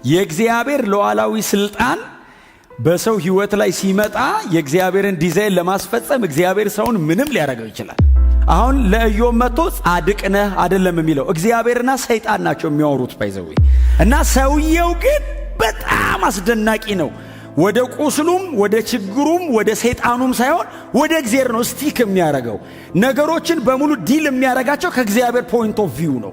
የእግዚአብሔር ሉዓላዊ ስልጣን በሰው ህይወት ላይ ሲመጣ የእግዚአብሔርን ዲዛይን ለማስፈጸም እግዚአብሔር ሰውን ምንም ሊያደርገው ይችላል። አሁን ለኢዮብ መጥቶ ጻድቅ ነህ አይደለም የሚለው እግዚአብሔርና ሰይጣን ናቸው የሚያወሩት ባይዘው እና ሰውየው ግን በጣም አስደናቂ ነው። ወደ ቁስሉም ወደ ችግሩም ወደ ሰይጣኑም ሳይሆን ወደ እግዚአብሔር ነው ስቲክ የሚያደርገው። ነገሮችን በሙሉ ዲል የሚያደርጋቸው ከእግዚአብሔር ፖይንት ኦፍ ቪው ነው።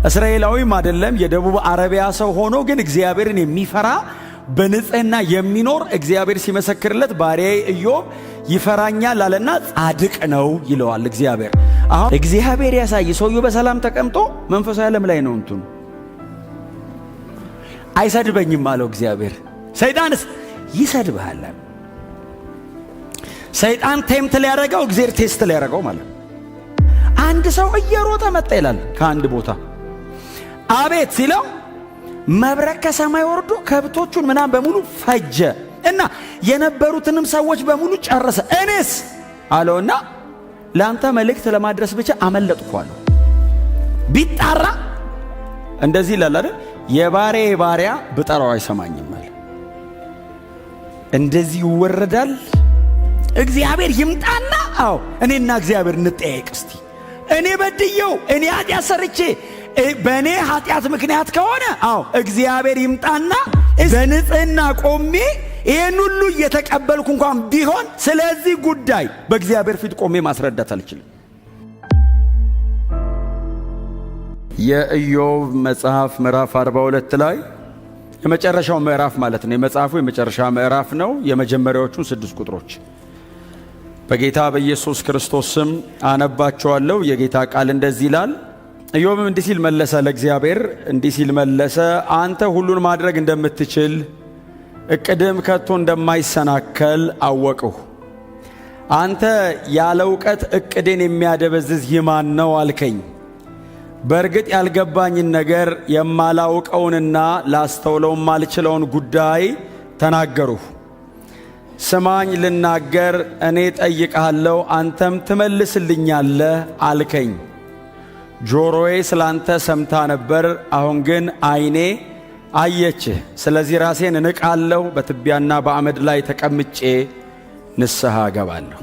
እስራኤላዊም አይደለም የደቡብ አረቢያ ሰው ሆኖ ግን እግዚአብሔርን የሚፈራ በንጽህና የሚኖር እግዚአብሔር ሲመሰክርለት ባሪያዬ ኢዮብ ይፈራኛል አለና ጻድቅ ነው ይለዋል እግዚአብሔር። አሁን እግዚአብሔር ያሳይ ሰውየው በሰላም ተቀምጦ መንፈሳዊ ዓለም ላይ ነው እንቱን አይሰድበኝም አለው እግዚአብሔር። ሰይጣንስ ይሰድብሃል። ሰይጣን ቴምፕት ሊያደርገው እግዚአብሔር ቴስት ሊያደርገው ማለት። አንድ ሰው እየሮጠ መጣ ይላል ከአንድ ቦታ አቤት ሲለው መብረቅ ከሰማይ ወርዶ ከብቶቹን ምናም በሙሉ ፈጀ እና የነበሩትንም ሰዎች በሙሉ ጨረሰ። እኔስ አለውና ለአንተ መልእክት ለማድረስ ብቻ አመለጥኳለሁ። ቢጣራ እንደዚህ ይላል አይደል? የባሪያ ባሪያ ብጠራው አይሰማኝም አለ። እንደዚህ ይወረዳል። እግዚአብሔር ይምጣና አዎ እኔና እግዚአብሔር እንጠያየቅ እስቲ። እኔ በድየው እኔ ኃጢአት ሰርቼ በእኔ ኃጢአት ምክንያት ከሆነ አዎ እግዚአብሔር ይምጣና በንጽህና ቆሜ ይህን ሁሉ እየተቀበልኩ እንኳን ቢሆን ስለዚህ ጉዳይ በእግዚአብሔር ፊት ቆሜ ማስረዳት አልችልም። የኢዮብ መጽሐፍ ምዕራፍ 42 ላይ የመጨረሻው ምዕራፍ ማለት ነው። የመጽሐፉ የመጨረሻ ምዕራፍ ነው። የመጀመሪያዎቹን 6 ቁጥሮች በጌታ በኢየሱስ ክርስቶስ ስም አነባቸዋለሁ። የጌታ ቃል እንደዚህ ይላል። ኢዮብም እንዲህ ሲል መለሰ፣ ለእግዚአብሔር እንዲህ ሲል መለሰ፣ አንተ ሁሉን ማድረግ እንደምትችል እቅድም ከቶ እንደማይሰናከል አወቅሁ። አንተ ያለ እውቀት እቅዴን የሚያደበዝዝ ይማን ነው አልከኝ። በእርግጥ ያልገባኝን ነገር የማላውቀውንና ላስተውለው ማልችለውን ጉዳይ ተናገሩሁ። ስማኝ ልናገር፣ እኔ ጠይቅሃለሁ፣ አንተም ትመልስልኛለህ አልከኝ። ጆሮዬ ስላንተ ሰምታ ነበር፣ አሁን ግን ዓይኔ አየችህ። ስለዚህ ራሴን እንቃለሁ፣ በትቢያና በአመድ ላይ ተቀምጬ ንስሐ እገባለሁ።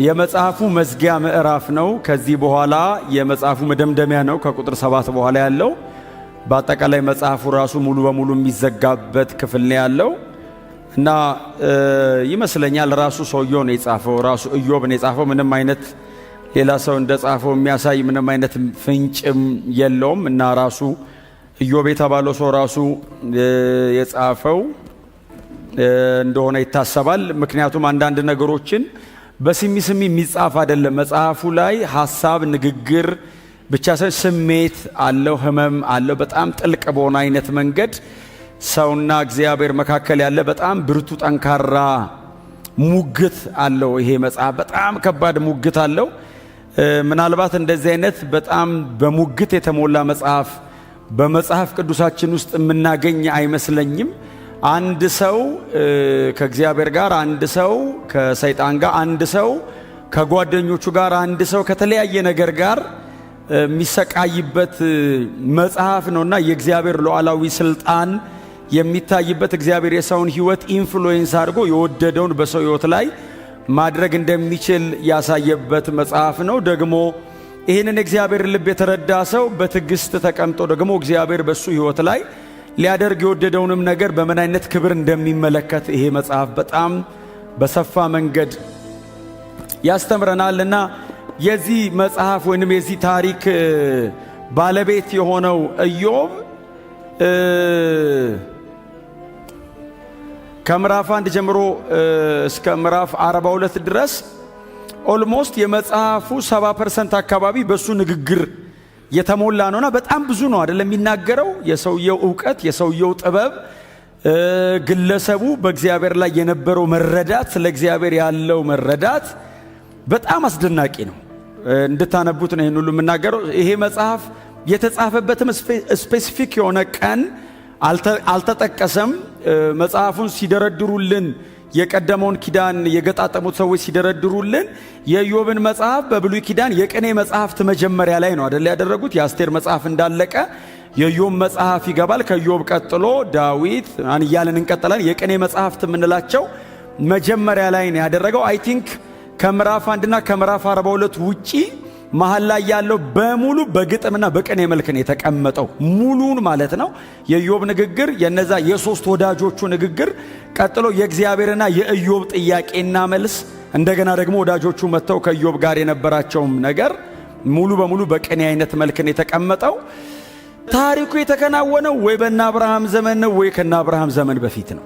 የመጽሐፉ መዝጊያ ምዕራፍ ነው። ከዚህ በኋላ የመጽሐፉ መደምደሚያ ነው። ከቁጥር 7 በኋላ ያለው በአጠቃላይ መጽሐፉ ራሱ ሙሉ በሙሉ የሚዘጋበት ክፍል ነው ያለው እና ይመስለኛል ራሱ ሰውየው ነው የጻፈው፣ ራሱ ኢዮብ ነው የጻፈው። ምንም አይነት ሌላ ሰው እንደጻፈው የሚያሳይ ምንም አይነት ፍንጭም የለውም እና ራሱ ኢዮብ የተባለው ሰው ራሱ የጻፈው እንደሆነ ይታሰባል። ምክንያቱም አንዳንድ ነገሮችን በስሚ የሚጻፍ አይደለም። መጽሐፉ ላይ ሐሳብ፣ ንግግር ብቻ ሳይሆን ስሜት አለው፣ ህመም አለው። በጣም ጥልቅ በሆነ አይነት መንገድ ሰውና እግዚአብሔር መካከል ያለ በጣም ብርቱ ጠንካራ ሙግት አለው። ይሄ መጽሐፍ በጣም ከባድ ሙግት አለው። ምናልባት እንደዚህ አይነት በጣም በሙግት የተሞላ መጽሐፍ በመጽሐፍ ቅዱሳችን ውስጥ የምናገኝ አይመስለኝም። አንድ ሰው ከእግዚአብሔር ጋር፣ አንድ ሰው ከሰይጣን ጋር፣ አንድ ሰው ከጓደኞቹ ጋር፣ አንድ ሰው ከተለያየ ነገር ጋር የሚሰቃይበት መጽሐፍ ነውና የእግዚአብሔር ሉዓላዊ ስልጣን የሚታይበት እግዚአብሔር የሰውን ህይወት ኢንፍሉዌንስ አድርጎ የወደደውን በሰው ህይወት ላይ ማድረግ እንደሚችል ያሳየበት መጽሐፍ ነው። ደግሞ ይህንን እግዚአብሔር ልብ የተረዳ ሰው በትዕግስት ተቀምጦ ደግሞ እግዚአብሔር በሱ ህይወት ላይ ሊያደርግ የወደደውንም ነገር በምን አይነት ክብር እንደሚመለከት ይሄ መጽሐፍ በጣም በሰፋ መንገድ ያስተምረናልና የዚህ መጽሐፍ ወይንም የዚህ ታሪክ ባለቤት የሆነው ኢዮብ ከምዕራፍ 1 ጀምሮ እስከ ምዕራፍ 42 ድረስ ኦልሞስት የመጽሐፉ 70% አካባቢ በሱ ንግግር የተሞላ ነውና በጣም ብዙ ነው አይደለም የሚናገረው። የሰውየው ዕውቀት፣ የሰውየው ጥበብ፣ ግለሰቡ በእግዚአብሔር ላይ የነበረው መረዳት፣ ስለ እግዚአብሔር ያለው መረዳት በጣም አስደናቂ ነው። እንድታነቡት ነው ይሄን ሁሉ የምናገረው። ይሄ መጽሐፍ የተጻፈበትም ስፔሲፊክ የሆነ ቀን አልተጠቀሰም። መጽሐፉን ሲደረድሩልን የቀደመውን ኪዳን የገጣጠሙት ሰዎች ሲደረድሩልን የኢዮብን መጽሐፍ በብሉይ ኪዳን የቅኔ መጽሐፍት መጀመሪያ ላይ ነው አይደል ያደረጉት። የአስቴር መጽሐፍ እንዳለቀ የኢዮብ መጽሐፍ ይገባል። ከኢዮብ ቀጥሎ ዳዊት እያልን እንቀጥላለን። የቅኔ መጽሐፍት የምንላቸው መጀመሪያ ላይ ነው ያደረገው። አይ ቲንክ ከምዕራፍ 1 እና ከምዕራፍ 42 ውጪ መሃል ላይ ያለው በሙሉ በግጥምና በቅኔ መልክ ነው የተቀመጠው፣ ሙሉን ማለት ነው። የኢዮብ ንግግር፣ የነዛ የሶስት ወዳጆቹ ንግግር፣ ቀጥሎ የእግዚአብሔርና የኢዮብ ጥያቄና መልስ፣ እንደገና ደግሞ ወዳጆቹ መጥተው ከኢዮብ ጋር የነበራቸውም ነገር ሙሉ በሙሉ በቅኔ አይነት መልክ ነው የተቀመጠው። ታሪኩ የተከናወነው ወይ በእነ አብርሃም ዘመን ነው ወይ ከእነ አብርሃም ዘመን በፊት ነው።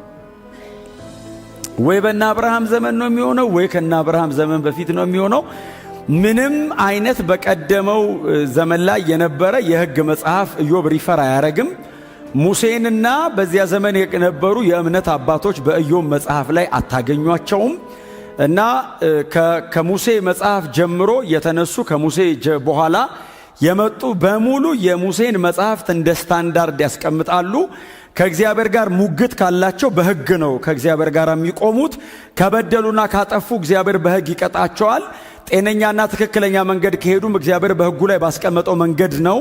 ወይ በእነ አብርሃም ዘመን ነው የሚሆነው ወይ ከእነ አብርሃም ዘመን በፊት ነው የሚሆነው። ምንም አይነት በቀደመው ዘመን ላይ የነበረ የሕግ መጽሐፍ ኢዮብ ሪፈር አያረግም። ሙሴንና በዚያ ዘመን የነበሩ የእምነት አባቶች በኢዮብ መጽሐፍ ላይ አታገኟቸውም። እና ከሙሴ መጽሐፍ ጀምሮ የተነሱ ከሙሴ በኋላ የመጡ በሙሉ የሙሴን መጽሐፍት እንደ ስታንዳርድ ያስቀምጣሉ። ከእግዚአብሔር ጋር ሙግት ካላቸው በሕግ ነው ከእግዚአብሔር ጋር የሚቆሙት። ከበደሉና ካጠፉ እግዚአብሔር በሕግ ይቀጣቸዋል። ጤነኛና ትክክለኛ መንገድ ከሄዱም እግዚአብሔር በሕጉ ላይ ባስቀመጠው መንገድ ነው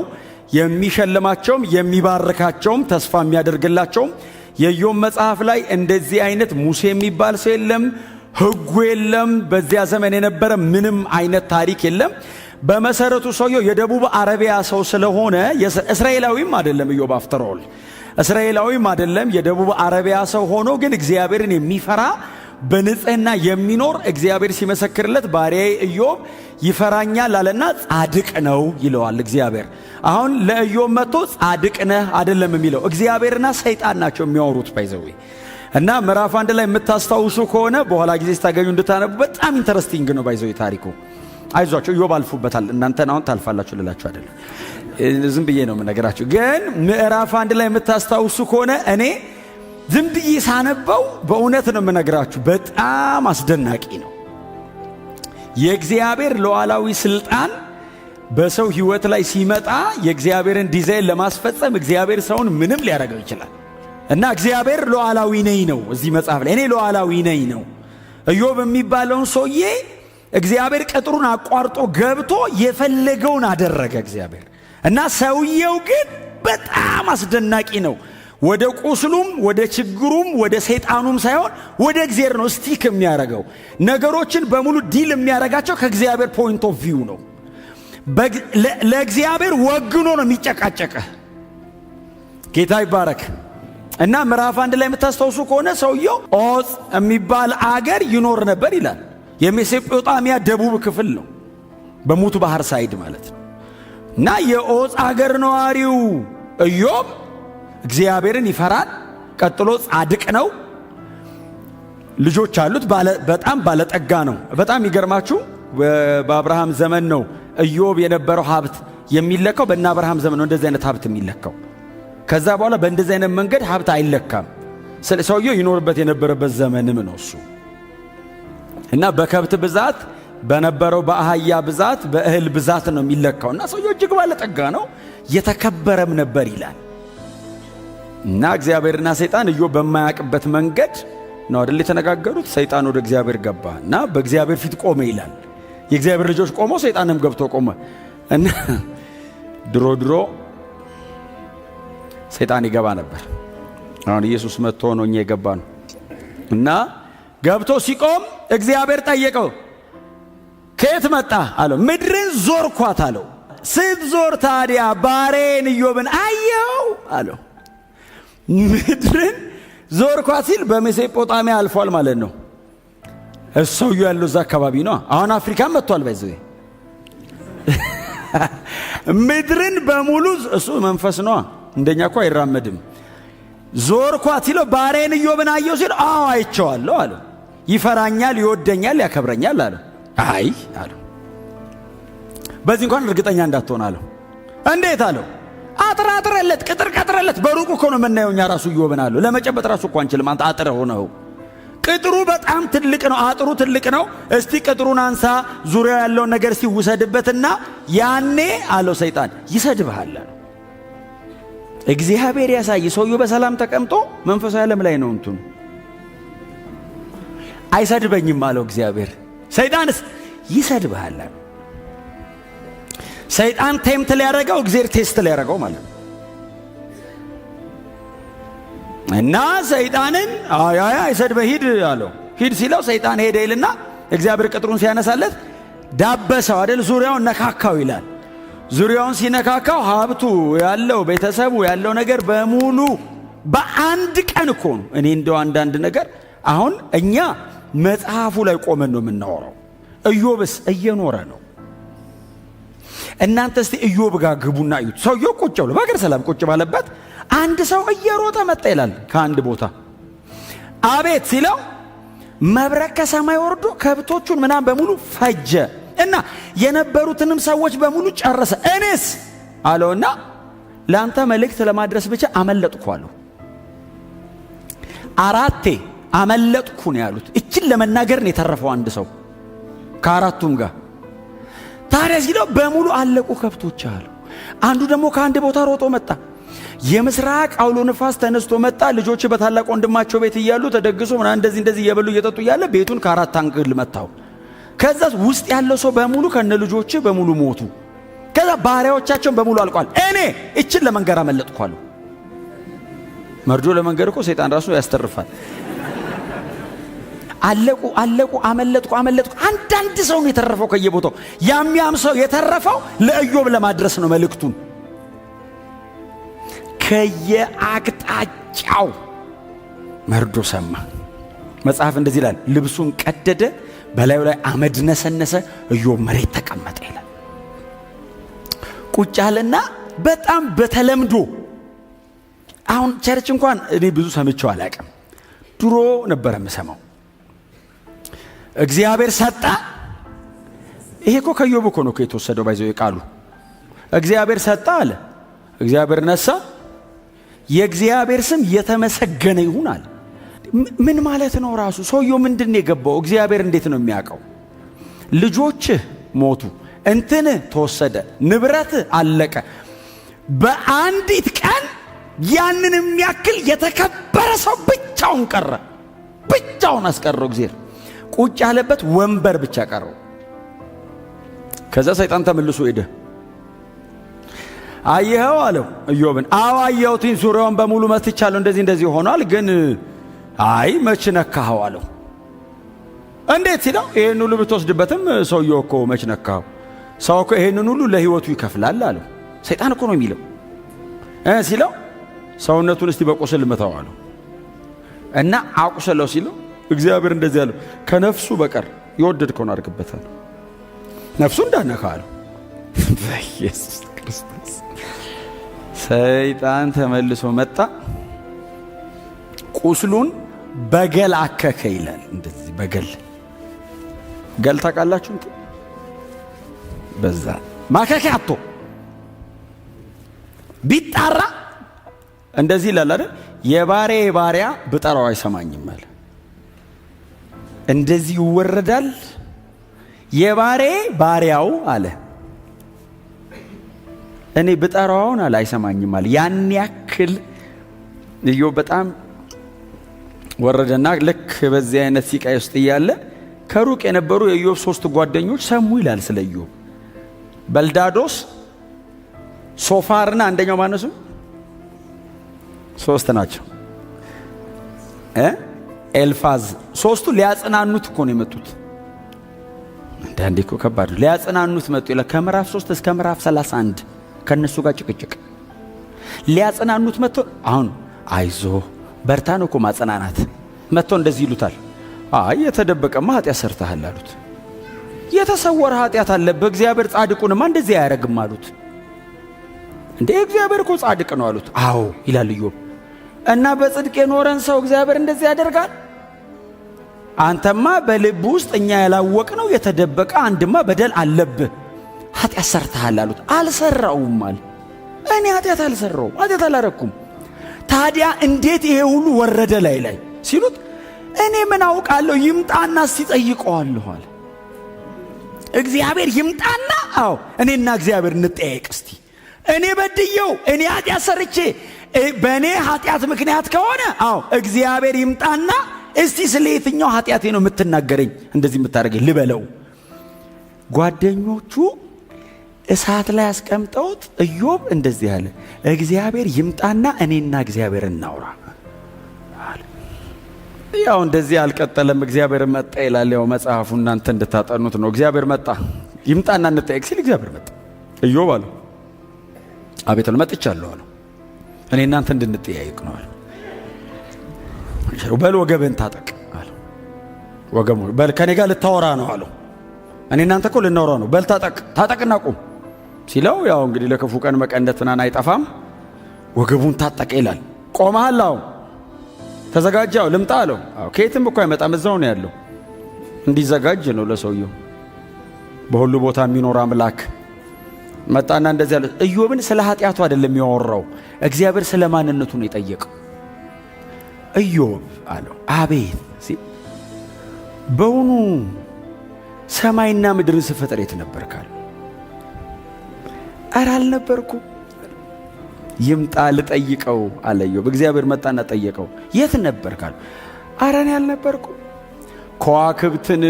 የሚሸልማቸውም የሚባርካቸውም ተስፋ የሚያደርግላቸውም። የኢዮብ መጽሐፍ ላይ እንደዚህ አይነት ሙሴ የሚባል ሰው የለም፣ ሕጉ የለም፣ በዚያ ዘመን የነበረ ምንም አይነት ታሪክ የለም። በመሰረቱ ሰውየው የደቡብ አረቢያ ሰው ስለሆነ እስራኤላዊም አይደለም። ኢዮብ አፍተር ኦል እስራኤላዊም አይደለም። የደቡብ አረቢያ ሰው ሆኖ ግን እግዚአብሔርን የሚፈራ በንጽህና የሚኖር እግዚአብሔር ሲመሰክርለት ባሪያዬ ኢዮብ ይፈራኛል አለና ጻድቅ ነው ይለዋል እግዚአብሔር። አሁን ለኢዮብ መጥቶ ጻድቅ ነህ አይደለም የሚለው፣ እግዚአብሔርና ሰይጣን ናቸው የሚያወሩት ባይዘው። እና ምዕራፍ 1 ላይ የምታስታውሱ ከሆነ በኋላ ጊዜ ስታገኙ እንድታነቡ በጣም ኢንተረስቲንግ ነው ባይዘው ታሪኩ። አይዟችሁ ኢዮብ አልፉበታል፣ እናንተን አሁን ታልፋላችሁ ልላችሁ አይደለም፣ ዝም ብዬ ነው የምነግራችሁ። ግን ምዕራፍ 1 ላይ የምታስታውሱ ከሆነ እኔ ዝም ብዬ ሳነበው በእውነት ነው የምነግራችሁ በጣም አስደናቂ ነው። የእግዚአብሔር ሉዓላዊ ስልጣን በሰው ሕይወት ላይ ሲመጣ የእግዚአብሔርን ዲዛይን ለማስፈጸም እግዚአብሔር ሰውን ምንም ሊያደርገው ይችላል። እና እግዚአብሔር ሉዓላዊ ነኝ ነው እዚህ መጽሐፍ ላይ እኔ ሉዓላዊ ነኝ ነው። ኢዮብ የሚባለውን ሰውዬ እግዚአብሔር ቅጥሩን አቋርጦ ገብቶ የፈለገውን አደረገ እግዚአብሔር። እና ሰውየው ግን በጣም አስደናቂ ነው። ወደ ቁስሉም ወደ ችግሩም ወደ ሰይጣኑም ሳይሆን ወደ እግዚአብሔር ነው ስቲክ የሚያረገው። ነገሮችን በሙሉ ዲል የሚያረጋቸው ከእግዚአብሔር ፖይንት ኦፍ ቪው ነው። ለእግዚአብሔር ወግኖ ነው የሚጨቃጨቀህ። ጌታ ይባረክ። እና ምዕራፍ 1 ላይ የምታስታውሱ ከሆነ ሰውየው ዖፅ የሚባል አገር ይኖር ነበር ይላል። የሜሶጶጣሚያ ደቡብ ክፍል ነው፣ በሙቱ ባህር ሳይድ ማለት ነው። እና የዖፅ አገር ነዋሪው ኢዮብ እግዚአብሔርን ይፈራል። ቀጥሎ ጻድቅ ነው። ልጆች አሉት። በጣም ባለጠጋ ነው። በጣም ይገርማችሁ በአብርሃም ዘመን ነው ኢዮብ የነበረው ሀብት የሚለካው። በእነ አብርሃም ዘመን ነው እንደዚህ አይነት ሀብት የሚለካው። ከዛ በኋላ በእንደዚህ አይነት መንገድ ሀብት አይለካም። ሰውየው ይኖርበት የነበረበት ዘመንም ነው እሱ። እና በከብት ብዛት በነበረው በአህያ ብዛት በእህል ብዛት ነው የሚለካው። እና ሰውየው እጅግ ባለጠጋ ነው፣ የተከበረም ነበር ይላል። እና እግዚአብሔርና ሰይጣን ኢዮብ በማያውቅበት መንገድ ነው አይደል የተነጋገሩት። ሰይጣን ወደ እግዚአብሔር ገባ እና በእግዚአብሔር ፊት ቆመ ይላል። የእግዚአብሔር ልጆች ቆመው ሰይጣንም ገብቶ ቆመ። እና ድሮ ሰይጣን ይገባ ነበር። አሁን ኢየሱስ መጥቶ ነው እኛ የገባ ነው። እና ገብቶ ሲቆም እግዚአብሔር ጠየቀው፣ ከየት መጣ አለው። ምድርን ዞርኳት አለው። ስትዞር ታዲያ ባሪያዬን ኢዮብን አየው አለው። ምድርን ዞርኳት ሲል በሜሶጶጣሚያ አልፏል ማለት ነው። ሰውየው ያለው እዛ አካባቢ ነው። አሁን አፍሪካም መጥቷል። ባይዘው ምድርን በሙሉ እሱ መንፈስ ነው፣ እንደኛ እኮ አይራመድም። ዞርኳት ሲለው ባሪያዬን ኢዮብን አየው ሲል አዎ አይቼዋለሁ አለው። ይፈራኛል፣ ይወደኛል፣ ያከብረኛል አለው። አይ አለው። በዚህ እንኳን እርግጠኛ እንዳትሆን አለው። እንዴት አለው? አጥራጥረለት ቅጥር ቀጥረለት። በሩቁ እኮ ነው የምናየው እኛ ራሱ ኢዮብን አለው። ለመጨበጥ ራሱ እኮ አንችልም። አንተ አጥረ ሆነው ቅጥሩ በጣም ትልቅ ነው። አጥሩ ትልቅ ነው። እስቲ ቅጥሩን አንሳ፣ ዙሪያው ያለውን ነገር እስቲ ውሰድበትና ያኔ አለው ሰይጣን ይሰድብሃል አለው። እግዚአብሔር ያሳይ። ሰውየው በሰላም ተቀምጦ መንፈሳዊ ዓለም ላይ ነው እንትኑ። አይሰድበኝም አለው እግዚአብሔር። ሰይጣንስ ይሰድብሃል አለው። ሰይጣን ቴምት ሊያደርገው እግዚአብሔር ቴስት ሊያደርገው ማለት ነው። እና ሰይጣንን አይሰድበ ሂድ አለው። ሂድ ሲለው ሰይጣን ሄደ ይልና እግዚአብሔር ቅጥሩን ሲያነሳለት ዳበሰው አይደል? ዙሪያውን ነካካው ይላል። ዙሪያውን ሲነካካው ሀብቱ ያለው ቤተሰቡ ያለው ነገር በሙሉ በአንድ ቀን እኮ ነው። እኔ እንደው አንዳንድ ነገር አሁን እኛ መጽሐፉ ላይ ቆመን ነው የምናወራው። ኢዮብስ እየኖረ ነው። እናንተ እስቲ ኢዮብ ጋር ግቡና እዩት። ሰውየው ቁጭ ብሎ በአገር ሰላም ቁጭ ባለበት አንድ ሰው እየሮጠ መጣ ይላል ከአንድ ቦታ። አቤት ሲለው መብረቅ ከሰማይ ወርዶ ከብቶቹን ምናምን በሙሉ ፈጀ እና የነበሩትንም ሰዎች በሙሉ ጨረሰ። እኔስ አለውና ለአንተ መልእክት ለማድረስ ብቻ አመለጥኩ አለው። 4 አመለጥኩ ነው ያሉት። እችን ለመናገር ነው የተረፈው አንድ ሰው ከአራቱም ጋር። ታዲያ ሲለው በሙሉ አለቁ ከብቶች አለው። አንዱ ደግሞ ከአንድ ቦታ ሮጦ መጣ። የምስራቅ አውሎ ንፋስ ተነስቶ መጣ። ልጆች በታላቅ ወንድማቸው ቤት እያሉ ተደግሶ ምናምን እንደዚህ እየበሉ እየጠጡ እያለ ቤቱን ከአራት አንግል መታው። ከዛ ውስጥ ያለው ሰው በሙሉ ከነ ልጆች በሙሉ ሞቱ። ከዛ ባሪያዎቻቸውን በሙሉ አልቋል። እኔ እችን ለመንገር አመለጥኩ አለው። መርዶ ለመንገር እኮ ሰይጣን ራሱ ያስተርፋል። አለቁ አመለጥኩ። አንዳንድ ሰው ነው የተረፈው ከየቦታው። ያም ሰው የተረፈው ለኢዮብ ለማድረስ ነው መልእክቱን። ከየአቅጣጫው መርዶ ሰማ። መጽሐፍ እንደዚህ ይላል፣ ልብሱን ቀደደ፣ በላዩ ላይ አመድ ነሰነሰ፣ ኢዮብ መሬት ተቀመጠ ይላል። ቁጭ አለና በጣም በተለምዶ አሁን ቸርች እንኳን እኔ ብዙ ሰምቼው አላውቅም። ድሮ ነበር የምሰማው። እግዚአብሔር ሰጣ። ይሄ እኮ ከኢዮብ እኮ ነው የተወሰደው። ባይዘው ቃሉ እግዚአብሔር ሰጣ አለ፣ እግዚአብሔር ነሳ፣ የእግዚአብሔር ስም የተመሰገነ ይሁን አለ። ምን ማለት ነው? ራሱ ሰውየው ምንድን ነው የገባው? እግዚአብሔር እንዴት ነው የሚያውቀው? ልጆችህ ሞቱ፣ እንትንህ ተወሰደ፣ ንብረትህ አለቀ። በአንዲት ቀን ያንን የሚያክል የተከበረ ሰው ብቻውን ቀረ። ብቻውን አስቀረው እግዚአብሔር። ቁጭ ያለበት ወንበር ብቻ ቀረው። ከዛ ሰይጣን ተመልሶ ሄደ። አየኸው አለው ኢዮብን። አዎ አየሁት፣ ዙሪያውን በሙሉ መትቻለሁ፣ እንደዚህ ሆኗል። ግን አይ መች ነካኸው አለው። እንዴት ሲለው ይሄን ሁሉ ብትወስድበትም ሰውየው እኮ መች ነካኸው? ሰው እኮ ይሄንን ሁሉ ለህይወቱ ይከፍላል አለው። ሰይጣን እኮ ነው የሚለው ሲለው ሰውነቱን እስቲ በቁስል መታው አለው። እና አቁሰለው ሲለው እግዚአብሔር እንደዚህ አለው፣ ከነፍሱ በቀር የወደድከውን አድርግበታል፣ ነፍሱ እንዳነካ አለው። በኢየሱስ ክርስቶስ ሰይጣን ተመልሶ መጣ፣ ቁስሉን በገል አከከ ይላል። እንደዚህ በገል ገል ታውቃላችሁ? በዛ ማከከ አቶ ቢጣራ እንደዚህ ይላል አይደል? የባሪያ ባሪያ ብጠራው አይሰማኝም አለ። እንደዚህ ይወረዳል። የባሪያ ባሪያው አለ እኔ ብጠራውን አለ አይሰማኝም አለ። ያን ያክል ኢዮብ በጣም ወረደና ልክ በዚህ አይነት ሲቃይ ውስጥ እያለ ከሩቅ የነበሩ የኢዮብ 3 ጓደኞች ሰሙ ይላል ስለ ኢዮብ። በልዳዶስ፣ ሶፋርና አንደኛው ማነሱ 3 ናቸው። ኤልፋዝ 3ቱ ሊያጽናኑት እኮ ነው የመጡት። አንዳንዴ እኮ ከባድ ነው። ሊያጽናኑት መጡ ይላል ከምዕራፍ 3 እስከ ምዕራፍ 31 ከነሱ ጋር ጭቅጭቅ ሊያጽናኑት መጥቶ አሁን አይዞ በርታ ነው እኮ ማጽናናት። መጥቶ እንደዚህ ይሉታል፣ አይ የተደበቀማ ኃጢአት ሰርተሃል አሉት። የተሰወረ ኃጢአት አለብህ፣ እግዚአብሔር ጻድቁንማ እንደዚህ አያረግም አሉት። እንዴ እግዚአብሔር እኮ ጻድቅ ነው አሉት። አዎ ይላል ኢዮብ። እና በጽድቅ የኖረን ሰው እግዚአብሔር እንደዚህ ያደርጋል? አንተማ በልብ ውስጥ እኛ ያላወቅነው የተደበቀ አንድማ በደል አለብህ፣ ኃጢአት ሰርተሃል አሉት። አልሰራውም አለ። እኔ ኃጢአት አልሰራውም፣ ኃጢአት አላረኩም። ታዲያ እንዴት ይሄ ሁሉ ወረደ ላይ ሲሉት እኔ ምን አውቃለሁ፣ ይምጣና እስቲ ጠይቀዋለሁ አለ። እግዚአብሔር ይምጣና አዎ እኔና እግዚአብሔር እንጠያየቅ እስቲ። እኔ በድየው እኔ ኃጢአት ሰርቼ በእኔ ኃጢአት ምክንያት ከሆነ አዎ እግዚአብሔር ይምጣና እስቲ ስለ የትኛው ኃጢአቴ ነው የምትናገረኝ እንደዚህ የምታደርገኝ ልበለው። ጓደኞቹ እሳት ላይ አስቀምጠውት ኢዮብ እንደዚህ አለ፣ እግዚአብሔር ይምጣና እኔና እግዚአብሔር እናውራ። ያው እንደዚህ አልቀጠለም። እግዚአብሔር መጣ ይላል። ያው መጽሐፉ እናንተ እንድታጠኑት ነው። እግዚአብሔር መጣ ይምጣና እንጠየቅ ሲል እግዚአብሔር መጣ። ኢዮብ አለው አቤት መጥቻለሁ አለው። እኔ እናንተ እንድንጠያየቅ ነው አለው። በል ወገብህን ታጠቅ አለው። ወገሙ በል ከኔ ጋር ልታወራ ነው አለው። እኔ እናንተ እኮ ልናወራ ነው። በል ታጠቅና ቁም ሲለው ያው እንግዲህ ለክፉ ቀን መቀነት ምናምን አይጠፋም። ወገቡን ታጠቀ ይላል። ቆመሃል? አዎ። ተዘጋጃው? ልምጣ አለው። አዎ። ከየትም እኮ አይመጣም፣ እዛው ነው ያለው። እንዲዘጋጅ ነው ለሰውየው። በሁሉ ቦታ የሚኖር አምላክ መጣና እንደዚህ አለ። ኢዮብን ስለ ኃጢአቱ አይደለም ያወራው፣ እግዚአብሔር ስለ ማንነቱ ነው የጠየቀው። ኢዮብ አለው አቤት ሲል በውኑ ሰማይና ምድርን ስፈጥር የት ነበርካል? ኧረ አልነበርኩም። ይምጣ ልጠይቀው አለ ኢዮብ። እግዚአብሔር መጣና ጠየቀው። የት ነበርካል? ኧረ እኔ አልነበርኩም። ከዋክብትን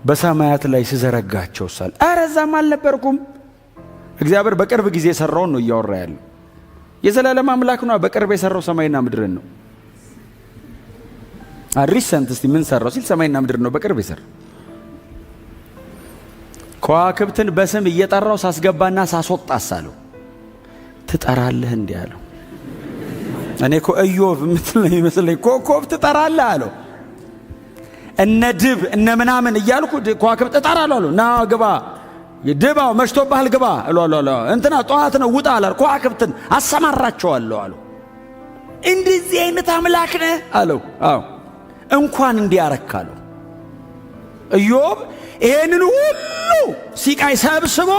በሰማያት ላይ ስዘረጋቸው ሳል ኧረ እዛም አልነበርኩም። እግዚአብሔር በቅርብ ጊዜ የሰራውን ነው እያወራ ያለው። የዘላለም አምላክ ነው። በቅርብ የሰራው ሰማይና ምድርን ነው። ሪሰንት እስቲ ምን ሰራው ሲል ሰማይና ምድርን ነው በቅርብ የሰራው። ከዋክብትን በስም እየጠራው ሳስገባና ሳስወጣ ሳለው ትጠራለህ እንዲህ አለው። እኔ እኮ ኢዮብ ምትለኝ ይመስለኝ ኮከብ ትጠራለህ አለው። እነ ድብ እነ ምናምን እያልኩ ከዋክብት እጠራለሁ አለው። ና ግባ ድባው መሽቶብሃል ግባ እላለሁ። እንትና ጠዋት ነው ውጣ አላል። ከዋክብትን አሰማራቸዋለሁ አለው። እንደዚህ አይነት አምላክ ነህ አለው። አዎ እንኳን እንዲያረካለው ኢዮብ ይሄንን ሁሉ ሲቃይ ሰብስቦ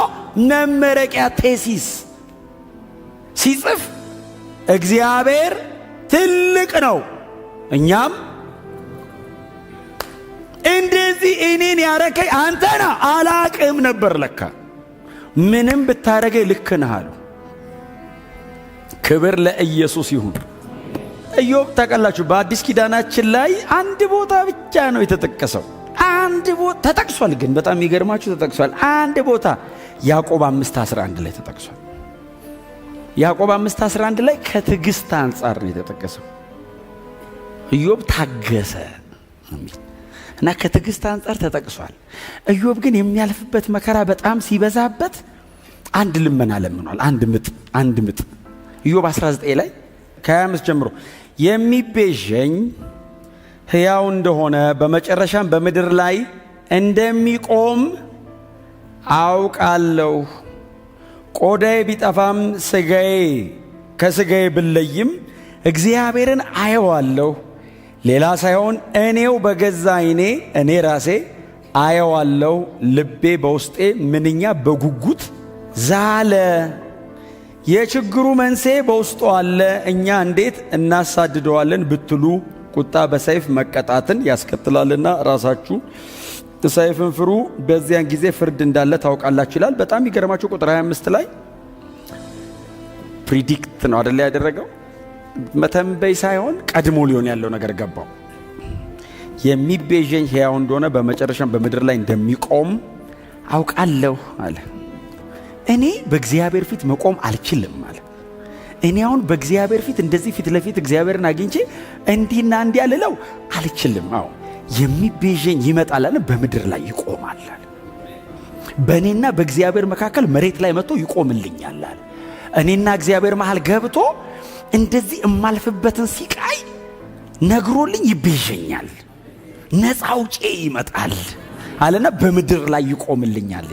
መመረቂያ ቴሲስ ሲጽፍ እግዚአብሔር ትልቅ ነው፣ እኛም እንደዚህ እኔን ያረከኝ አንተና አላቅም ነበር ለካ ምንም ብታረገኝ ልክ ነህ አለው። ክብር ለኢየሱስ ይሁን። ኢዮብ ታውቃላችሁ በአዲስ ኪዳናችን ላይ አንድ ቦታ ብቻ ነው የተጠቀሰው። አንድ ቦታ ተጠቅሷል፣ ግን በጣም የሚገርማችሁ ተጠቅሷል አንድ ቦታ ያዕቆብ 5:11 ላይ ተጠቅሷል። ያዕቆብ 5:11 ላይ ከትዕግስት አንጻር ነው የተጠቀሰው። ኢዮብ ታገሰ እና ከትዕግስት አንጻር ተጠቅሷል። ኢዮብ ግን የሚያልፍበት መከራ በጣም ሲበዛበት አንድ ልመና ለምኗል። አንድ ምጥ ኢዮብ 19 ላይ ከ25 ጀምሮ የሚቤዠኝ ሕያው እንደሆነ በመጨረሻም በምድር ላይ እንደሚቆም አውቃለሁ። ቆዳዬ ቢጠፋም ከሥጋዬ ብለይም እግዚአብሔርን አየዋለሁ። ሌላ ሳይሆን እኔው በገዛ ዓይኔ እኔ ራሴ አየዋለሁ። ልቤ በውስጤ ምንኛ በጉጉት ዛለ። የችግሩ መንስኤ በውስጡ አለ። እኛ እንዴት እናሳድደዋለን ብትሉ ቁጣ በሰይፍ መቀጣትን ያስከትላልና ራሳችሁ ሰይፍን ፍሩ፣ በዚያን ጊዜ ፍርድ እንዳለ ታውቃላችሁ ይላል። በጣም ይገርማችሁ ቁጥር 25 ላይ ፕሪዲክት ነው አይደል ያደረገው፣ መተንበይ ሳይሆን ቀድሞ ሊሆን ያለው ነገር ገባው። የሚቤዠኝ ሕያው እንደሆነ በመጨረሻም በምድር ላይ እንደሚቆም አውቃለሁ አለ። እኔ በእግዚአብሔር ፊት መቆም አልችልም አለ። እኔ አሁን በእግዚአብሔር ፊት እንደዚህ ፊት ለፊት እግዚአብሔርን አግኝቼ እንዲህና እንዲያ ልለው አልችልም። አዎ የሚቤዠኝ ይመጣል አለ፣ በምድር ላይ ይቆማል አለ። በእኔና በእግዚአብሔር መካከል መሬት ላይ መጥቶ ይቆምልኛል አለ። እኔና እግዚአብሔር መሃል ገብቶ እንደዚህ እማልፍበትን ሲቃይ ነግሮልኝ ይቤዠኛል፣ ነፃ አውጪ ይመጣል አለና በምድር ላይ ይቆምልኛል።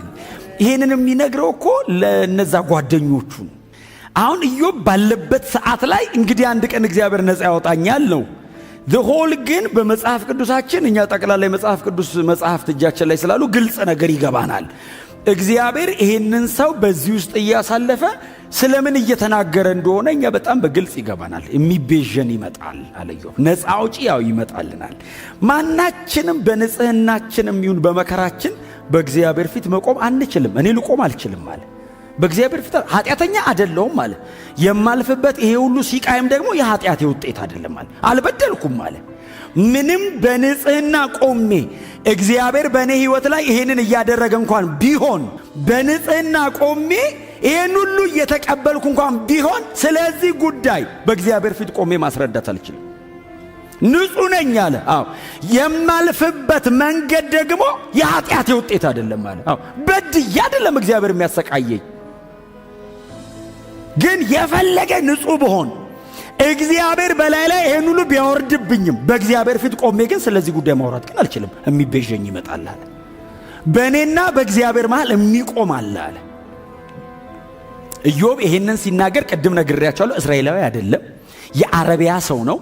ይሄንን የሚነግረው እኮ ለነዛ ጓደኞቹ። አሁን ኢዮብ ባለበት ሰዓት ላይ እንግዲህ አንድ ቀን እግዚአብሔር ነፃ ያወጣኛል ነው። ዘሆል ግን በመጽሐፍ ቅዱሳችን እኛ ጠቅላላ የመጽሐፍ ቅዱስ መጽሐፍት እጃችን ላይ ስላሉ ግልጽ ነገር ይገባናል። እግዚአብሔር ይሄንን ሰው በዚህ ውስጥ እያሳለፈ ስለምን እየተናገረ እንደሆነ እኛ በጣም በግልጽ ይገባናል። የሚቤዠን ይመጣል አለ ኢዮብ። ነፃ አውጪ ያው ይመጣልናል። ማናችንም በንጽህናችንም ይሁን በመከራችን በእግዚአብሔር ፊት መቆም አንችልም። እኔ ልቆም አልችልም አለ። በእግዚአብሔር ፊት ኃጢአተኛ አይደለሁም አለ። የማልፍበት ይሄ ሁሉ ሲቃይም ደግሞ የኃጢአቴ ውጤት አይደለም አለ። አልበደልኩም አለ። ምንም በንጽህና ቆሜ እግዚአብሔር በእኔ ሕይወት ላይ ይሄንን እያደረገ እንኳን ቢሆን በንጽህና ቆሜ ይሄን ሁሉ እየተቀበልኩ እንኳን ቢሆን ስለዚህ ጉዳይ በእግዚአብሔር ፊት ቆሜ ማስረዳት አልችልም። ንጹህ ነኝ አለ። አዎ የማልፍበት መንገድ ደግሞ የኃጢአቴ ውጤት አይደለም አለ። አዎ በድዬ አይደለም እግዚአብሔር የሚያሰቃየኝ፣ ግን የፈለገ ንጹህ ብሆን እግዚአብሔር በላይ ላይ ይሄን ሁሉ ቢያወርድብኝም በእግዚአብሔር ፊት ቆሜ ግን ስለዚህ ጉዳይ ማውራት ግን አልችልም። የሚቤዠኝ ይመጣል አለ። በእኔና በእግዚአብሔር መሃል የሚቆም አለ አለ። ኢዮብ ይሄንን ሲናገር ቅድም ነግሬያቸዋለሁ። እስራኤላዊ አይደለም፣ የአረቢያ ሰው ነው።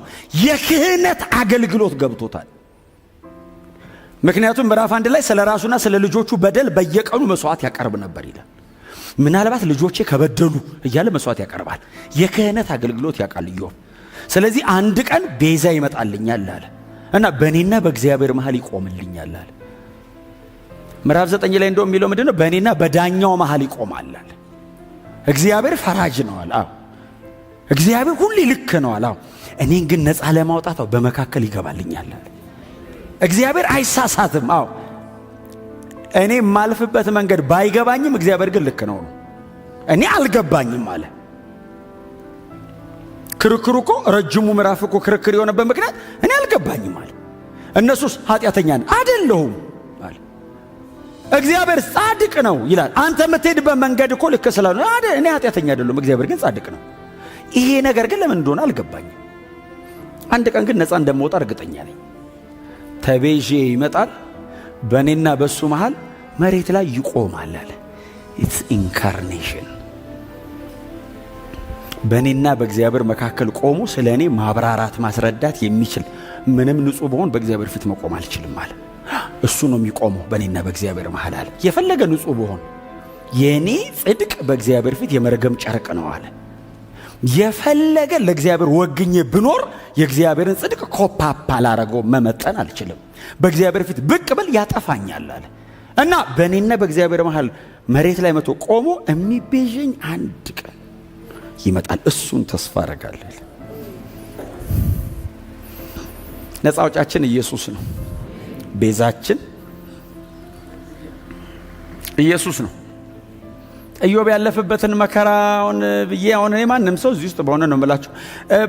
የክህነት አገልግሎት ገብቶታል። ምክንያቱም ምዕራፍ 1 ላይ ስለ ራሱና ስለ ልጆቹ በደል በየቀኑ መስዋዕት ያቀርብ ነበር ይላል። ምናልባት ልጆቼ ከበደሉ እያለ መስዋዕት ያቀርባል። የክህነት አገልግሎት ያውቃል ኢዮብ። ስለዚህ አንድ ቀን ቤዛ ይመጣልኛል አለ እና በእኔና በእግዚአብሔር መሃል ይቆምልኛል አለ። ምዕራፍ 9 ላይ እንደውም የሚለው ምንድነው? በእኔና በዳኛው መሃል ይቆማል አለ። እግዚአብሔር ፈራጅ ነው አለ። አዎ እግዚአብሔር ሁሌ ልክ ነው አለ። አዎ እኔን ግን ነፃ ለማውጣት በመካከል ይገባልኛል አለ። እግዚአብሔር አይሳሳትም። አዎ እኔ የማልፍበት መንገድ ባይገባኝም እግዚአብሔር ግን ልክ ነው። እኔ አልገባኝም አለ። ክርክሩ እኮ ረጅሙ ምዕራፍ እኮ ክርክር የሆነበት ምክንያት እኔ አልገባኝም አለ። እነሱስ ኃጢአተኛ አይደለሁም አለ። እግዚአብሔር ጻድቅ ነው ይላል። አንተ የምትሄድበት መንገድ እኮ ልክ ስላልሆነ እኔ ኃጢአተኛ አይደለሁም፣ እግዚአብሔር ግን ጻድቅ ነው። ይሄ ነገር ግን ለምን እንደሆነ አልገባኝም። አንድ ቀን ግን ነፃ እንደምወጣ እርግጠኛ ነኝ። ተቤዤ ይመጣል፣ በእኔና በሱ መሃል መሬት ላይ ይቆማል አለ። ኢትስ ኢንካርኔሽን። በእኔና በእግዚአብሔር መካከል ቆሞ ስለ እኔ ማብራራት ማስረዳት የሚችል ምንም ንጹህ በሆን በእግዚአብሔር ፊት መቆም አልችልም አለ። እሱ ነው የሚቆመው በእኔና በእግዚአብሔር መሃል አለ። የፈለገ ንጹህ በሆን የእኔ ጽድቅ በእግዚአብሔር ፊት የመርገም ጨርቅ ነው አለ። የፈለገ ለእግዚአብሔር ወግኜ ብኖር የእግዚአብሔርን ጽድቅ ኮፓፓ ላረገው መመጠን አልችልም። በእግዚአብሔር ፊት ብቅ ብል ያጠፋኛል አለ እና በእኔና በእግዚአብሔር መሃል መሬት ላይ መቶ ቆሞ የሚቤዠኝ አንድ ቀን ይመጣል። እሱን ተስፋ አረጋለሁ። ነፃ አውጫችን ኢየሱስ ነው። ቤዛችን ኢየሱስ ነው። ኢዮብ ያለፈበትን መከራውን ብዬ አሁን እኔ ማንም ሰው እዚህ ውስጥ በሆነ ነው የምላችሁ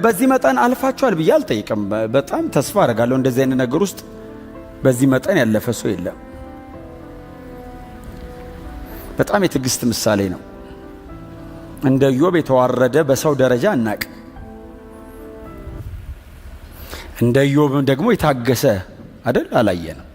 በዚህ መጠን አልፋችኋል ብዬ አልጠይቅም። በጣም ተስፋ አረጋለሁ እንደዚህ አይነት ነገር ውስጥ በዚህ መጠን ያለፈ ሰው የለም። በጣም የትዕግስት ምሳሌ ነው። እንደ ኢዮብ የተዋረደ በሰው ደረጃ አናቅ። እንደ ኢዮብ ደግሞ የታገሰ አይደል አላየንም።